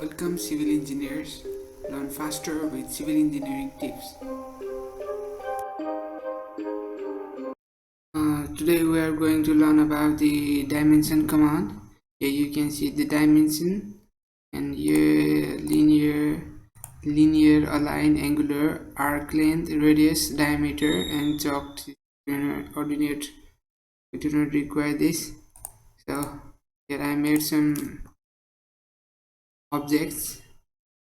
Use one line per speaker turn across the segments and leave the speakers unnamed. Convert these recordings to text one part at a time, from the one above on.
Welcome civil engineers, learn faster with civil engineering tips. Today we are going to learn about the dimension command. Here you can see the dimension and here linear, align, angular, arc length, radius, diameter and chalk ordinate. We do not require this. So here I made some objects.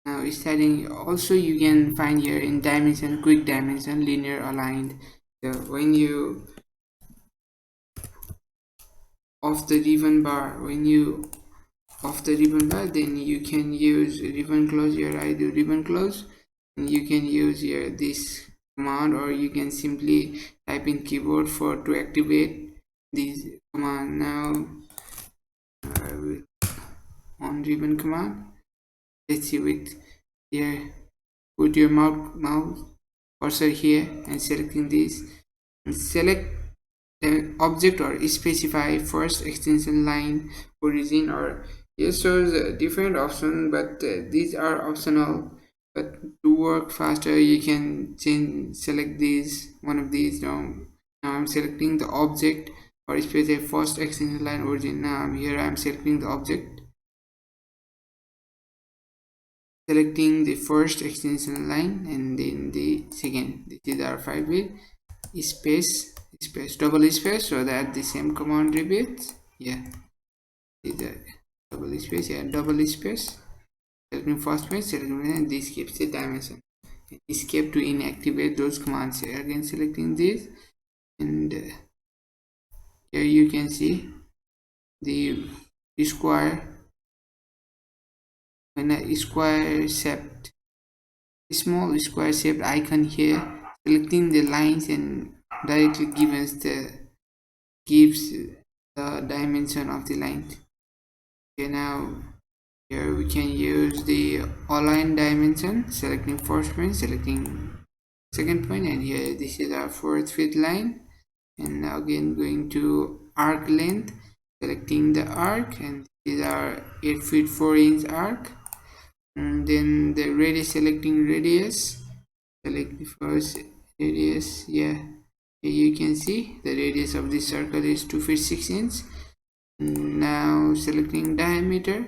Now starting also you can find here in dimension, quick dimension, linear, aligned. So when you off the ribbon bar, then you can use ribbon close. Here I do ribbon close, and you can use here this command, or you can simply type in keyboard for to activate this command. Now on ribbon command, let's see with here, put your mouse cursor here and selecting this, and select the object or specify first extension line, origin, or here shows a different option, but these are optional. But to work faster you can select these, one of these. Now I'm selecting the object or specify first extension line, origin. Now here I'm selecting the object, selecting the first extension line and then the second. This is our 5-bit space double space, so that the same command repeats. Yeah, is a double space. Yeah, double space, selecting first page, selecting, and this keeps the dimension. Escape to inactivate those commands. Here again selecting this, and here you can see the square, when a square shaped, small square shaped icon here, selecting the lines and directly gives the dimension of the line. Okay, now here we can use the align dimension, selecting first point, selecting second point, and here this is our 4th line. And now again going to arc length, selecting the arc, and these are 8 feet 4 inch arc. And then the radius, selecting radius, select the first radius. Yeah, here you can see the radius of this circle is 2 feet 6 inch. Now selecting diameter,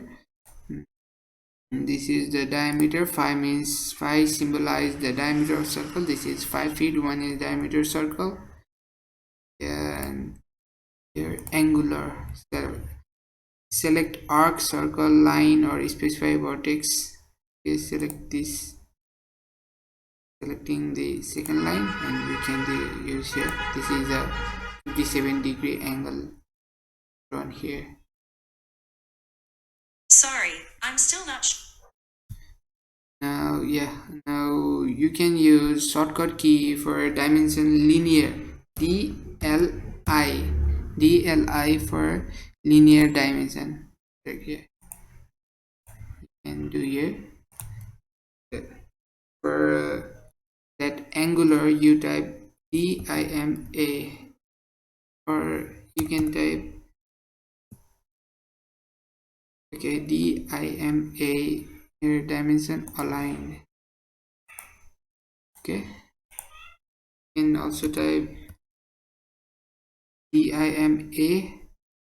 and this is the diameter. 5 means 5 symbolize the diameter of circle. This is 5 feet 1 is diameter circle. And here angular, select arc, circle, line, or specify vertex. Okay, select this, selecting the second line, and we can use here, this is a 57-degree angle drawn here.
Sorry, I'm still not sure.
Now now you can use shortcut key for dimension linear, DLI for linear dimension. Right here and do here. For that angular you type DIMA, or you can type DIMA here, dimension aligned. Okay, you can also type DIMA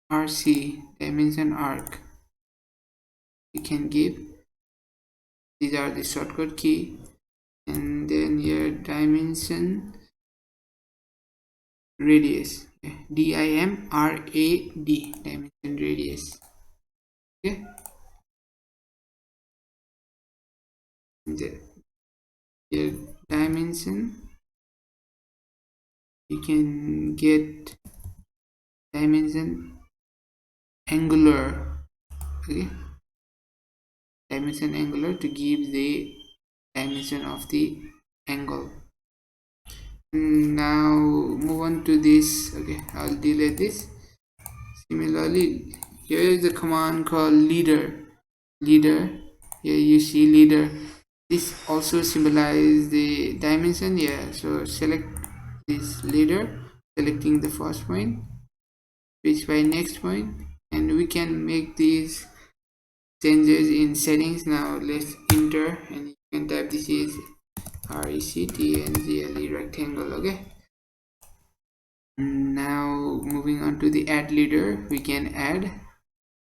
RC, dimension arc. You can give, these are the shortcut key, and then here dimension radius, DIMRAD, dimension radius. Okay, here dimension, you can get dimension angular. Okay, dimension angular to give the dimension of the angle. Now move on to this. Okay, I'll delete this. Similarly, here is the command called leader. Here you see leader, this also symbolizes the dimension. Yeah, so select this leader, selecting the first point, specify next point, and we can make these changes in settings. Now let's enter and you can type this is rectangle, rectangle. Okay, now moving on to the add leader, we can add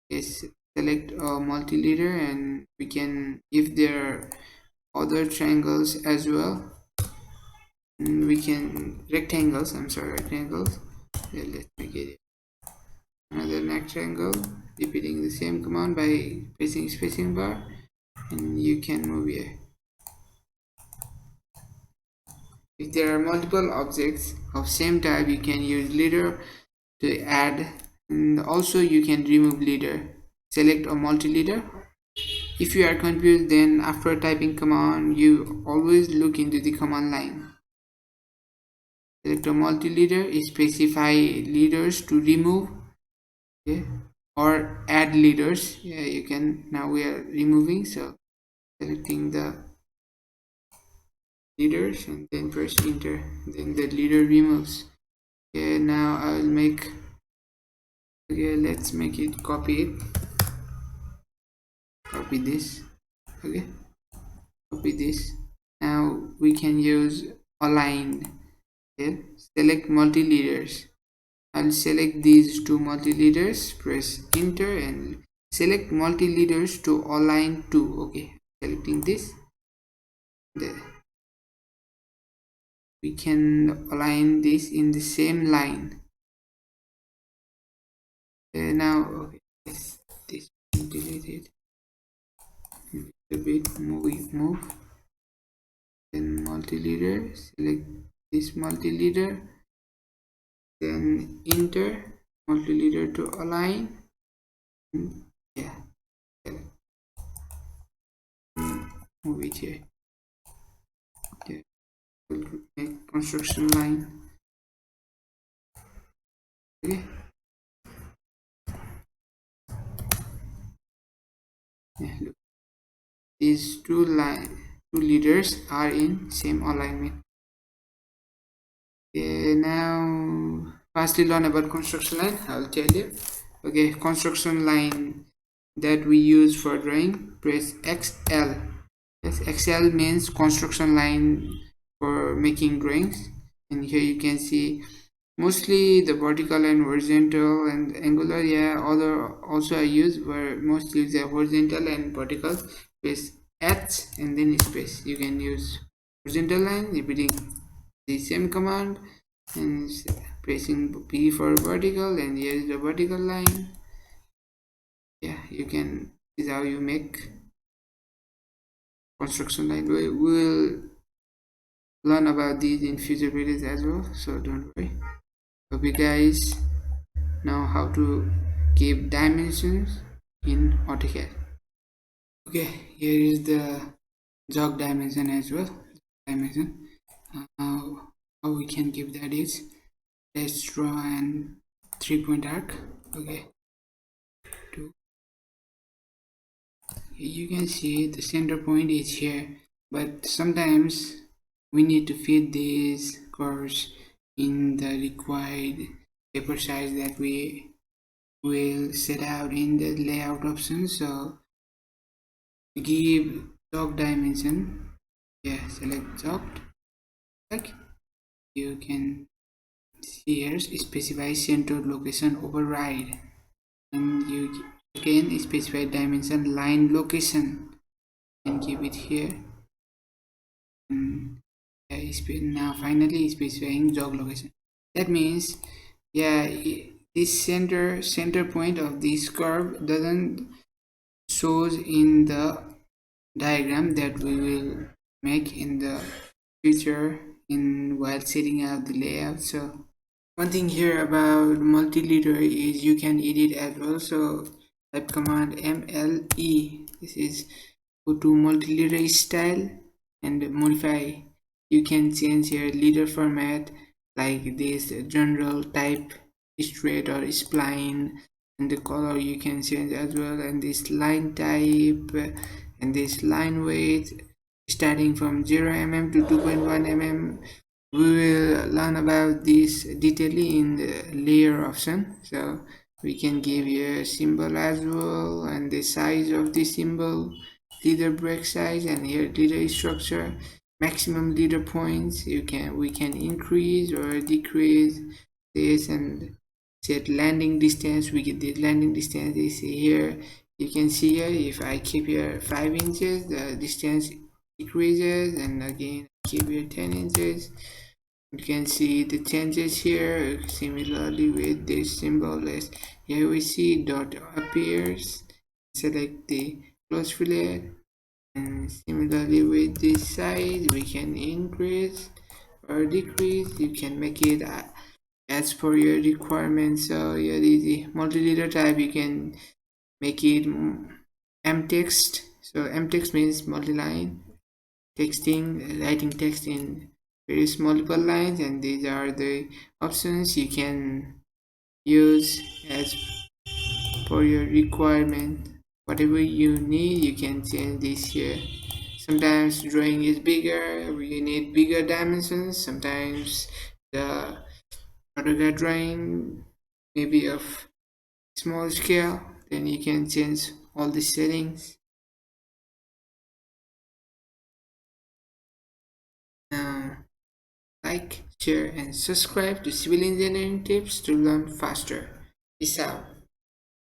is select a multi-leader and we can, if there are other triangles as well, we can rectangles, I'm sorry, rectangles. Yeah, let's make it another rectangle, repeating the same command by pressing spacing bar, and you can move here. If there are multiple objects of same type, you can use leader to add, and also you can remove leader. Select a multi-leader. If you are confused, then after typing command, you always look into the command line. Select a multi-leader, specify leaders to remove, okay, or add leaders. Yeah, you can, now we are removing, so selecting the leaders and then press enter, then the leader removes. Okay, now I will make, okay, let's make it, copy this. Okay, copy this. Now we can use align here. Select multi-leaders. I'll select these two multi-leaders, press enter and select multi-leaders to align to. Okay, selecting this. There. We can align this in the same line. Now, okay, this delete it. A bit move. Then multi-leader. Select this multi-leader. Then enter multi-leader to align. Yeah, move it here. Yeah, make construction line. Okay. Yeah, look. These two leaders are in same alignment. Okay, now firstly learn about construction line. I'll tell you. Okay, construction line that we use for drawing. Press XL. Yes, XL means construction line for making drawings. And here you can see mostly the vertical and horizontal and angular. Yeah, other also I use, where mostly the horizontal and vertical. Press H and then space. You can use horizontal line, repeating the same command, and pressing P for vertical, and here is the vertical line. Yeah, you can, this is how you make construction line. We will learn about these in future videos as well, so don't worry. Hope you guys know how to give dimensions in AutoCAD. Okay, here is the jog dimension as well. Dimension. How we can give that is, let's draw an 3-point arc. Okay, you can see the center point is here, but sometimes we need to fit these curves in the required paper size that we will set out in the layout option. So give jog dimension. Yeah, select jog. Like you can see here, specify center location override, and you again specify dimension line location and give it here. And now finally specifying jog location. That means, yeah, this center point of this curve doesn't shows in the diagram that we will make in the future in while setting out the layout. So one thing here about multi-leader is you can edit as well. So type command MLE. This is go to multi-leader style and modify. You can change your leader format like this, general, type, straight or spline, and the color you can change as well, and this line type and this line weight starting from 0 mm to 2.1 mm. We will learn about this detailing in the layer option. So We can give you a symbol as well, and the size of the symbol, leader break size, and here leader structure, maximum leader points. We can increase or decrease this, and set landing distance. We get the landing distance. They say here. You can see here, if I keep here 5 inches, the distance decreases, and again keep here 10 inches. You can see the changes here. Similarly with this symbol, as here we see dot appears. Select the close fillet, and similarly with this size we can increase or decrease. You can make it as per your requirements. So here is the multi-leader type. You can make it m text. So m text means multi-line texting, writing text in various multiple lines, and these are the options you can use as per your requirement. Whatever you need, you can change this here. Sometimes drawing is bigger, you need bigger dimensions. Sometimes the Autocad drawing may be of small scale, then you can change all the settings. Now, like, share, and subscribe to Civil Engineering Tips to learn faster. Peace out.